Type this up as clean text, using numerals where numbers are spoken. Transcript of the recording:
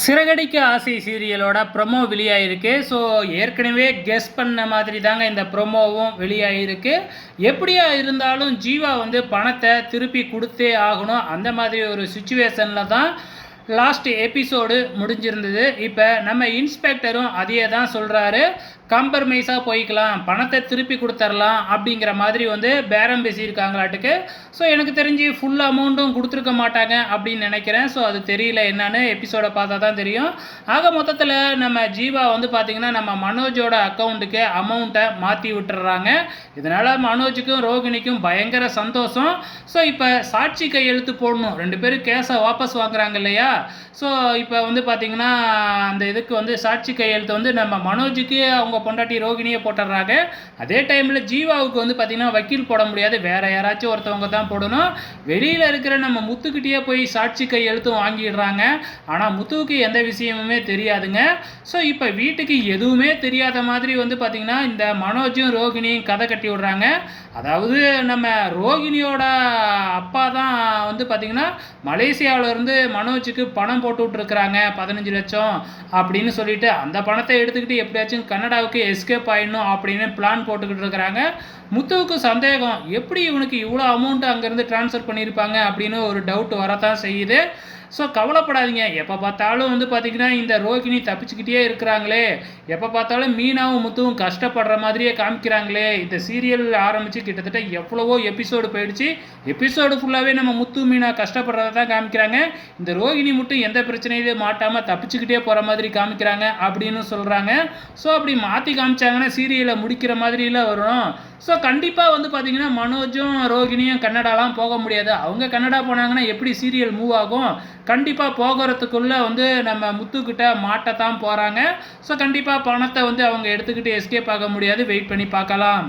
சிறகடிக்க ஆசை சீரியலோட promo வெளியாகிருக்கு. So ஏற்கனவே guess பண்ண மாதிரி தாங்க இந்த ப்ரொமோவும் வெளியாகிருக்கு. எப்படியா இருந்தாலும் ஜீவா வந்து பணத்தை திருப்பி கொடுத்தே ஆகணும். அந்த மாதிரி ஒரு சுச்சுவேஷனில் தான் லாஸ்ட் எபிசோடு முடிஞ்சிருந்தது. இப்போ நம்ம இன்ஸ்பெக்டரும் அதையே தான் சொல்கிறாரு. காம்ப்ரமைஸாக போய்க்கலாம், பணத்தை திருப்பி கொடுத்துர்லாம் அப்படிங்கிற மாதிரி வந்து பேரம் பேசியிருக்காங்களாட்டுக்கு. ஸோ எனக்கு தெரிஞ்சு ஃபுல் அமௌண்ட்டும் கொடுத்துருக்க மாட்டாங்க அப்படின்னு நினைக்கிறேன். ஸோ அது தெரியல என்னன்னு, எபிசோடை பார்த்தா தான் தெரியும். ஆக மொத்தத்தில் நம்ம ஜீவா வந்து பார்த்திங்கன்னா நம்ம மனோஜோட அக்கௌண்ட்டுக்கு அமௌண்ட்டை மாற்றி விட்டுறாங்க. இதனால் மனோஜுக்கும் ரோகிணிக்கும் பயங்கர சந்தோஷம். ஸோ இப்போ சாட்சி கையெழுத்து போடணும், 2 பேரும் கேஸை வாபஸ் வாங்குறாங்க இல்லையா. ஸோ இப்போ வந்து பார்த்திங்கன்னா அந்த இதுக்கு வந்து சாட்சி கையெழுத்து வந்து நம்ம மனோஜுக்கு அவங்க பொண்டாட்டி ரோகிணியை போட்டுடுறாங்க. அதே டைமில் ஜீவாவுக்கு வந்து பார்த்திங்கன்னா வக்கீல் போட முடியாது, வேறு யாராச்சும் ஒருத்தவங்க தான் போடணும். வெளியில் இருக்கிற நம்ம முத்துக்கிட்டே போய் சாட்சி கையெழுத்தும் வாங்கிடுறாங்க. ஆனால் முத்துவுக்கு எந்த விஷயமுமே தெரியாதுங்க. ஸோ இப்போ வீட்டுக்கு எதுவுமே தெரியாத மாதிரி வந்து பார்த்திங்கன்னா இந்த மனோஜும் ரோகிணியும் கதை கட்டி விடுறாங்க. அதாவது நம்ம ரோகிணியோட அப்பா தான் வந்து பார்த்திங்கன்னா மலேசியாவிலேருந்து மனோஜுக்கு பணம் போட்டு விட்ருக்குறாங்க 15 லட்சம் அப்படின்னு சொல்லிட்டு, அந்த பணத்தை எடுத்துக்கிட்டு எப்படியாச்சும் கனடாவுக்கு எஸ்கேப் ஆகிடணும் அப்படின்னு பிளான் போட்டுக்கிட்டு இருக்கிறாங்க. முத்துவுக்கு சந்தேகம், எப்படி இவனுக்கு இவ்வளோ அமௌண்ட் அங்கேருந்து ட்ரான்ஸ்ஃபர் பண்ணியிருப்பாங்க அப்படின்னு ஒரு டவுட் வரத்தான் செய்யுது. ஸோ கவலைப்படாதீங்க, எப்போ பார்த்தாலும் வந்து பார்த்திங்கன்னா இந்த ரோகிணி தப்பிச்சுக்கிட்டே இருக்கிறாங்களே, எப்போ பார்த்தாலும் மீனாவும் முத்துவும் கஷ்டப்படுற மாதிரியே காமிக்கிறாங்களே. இந்த சீரியல் ஆரம்பித்து கிட்டத்தட்ட எவ்வளவோ எபிசோடு போயிடுச்சு. எபிசோடு ஃபுல்லாகவே நம்ம முத்து மீனா கஷ்டப்படுறத தான் காமிக்கிறாங்க. இந்த ரோகிணி மட்டும் எந்த பிரச்சனையிலையும் மாட்டாமல் தப்பிச்சுக்கிட்டே போகிற மாதிரி காமிக்கிறாங்க அப்படின்னு சொல்கிறாங்க. ஸோ அப்படி மாற்றி காமிச்சாங்கன்னா சீரியலை முடிக்கிற மாதிரிலாம் வரும். ஸோ கண்டிப்பாக வந்து பார்த்திங்கன்னா மனோஜும் ரோகிணியும் கன்னடாலாம் போக முடியாது. அவங்க கன்னடா போனாங்கன்னா எப்படி சீரியல் மூவ் ஆகும்? கண்டிப்பாக போகிறதுக்குள்ளே வந்து நம்ம முத்துக்கிட்ட மாட்டத்தான் போகிறாங்க. ஸோ கண்டிப்பாக பணத்தை வந்து அவங்க எடுத்துக்கிட்டு எஸ்கேப் ஆக முடியாது. வெயிட் பண்ணி பார்க்கலாம்.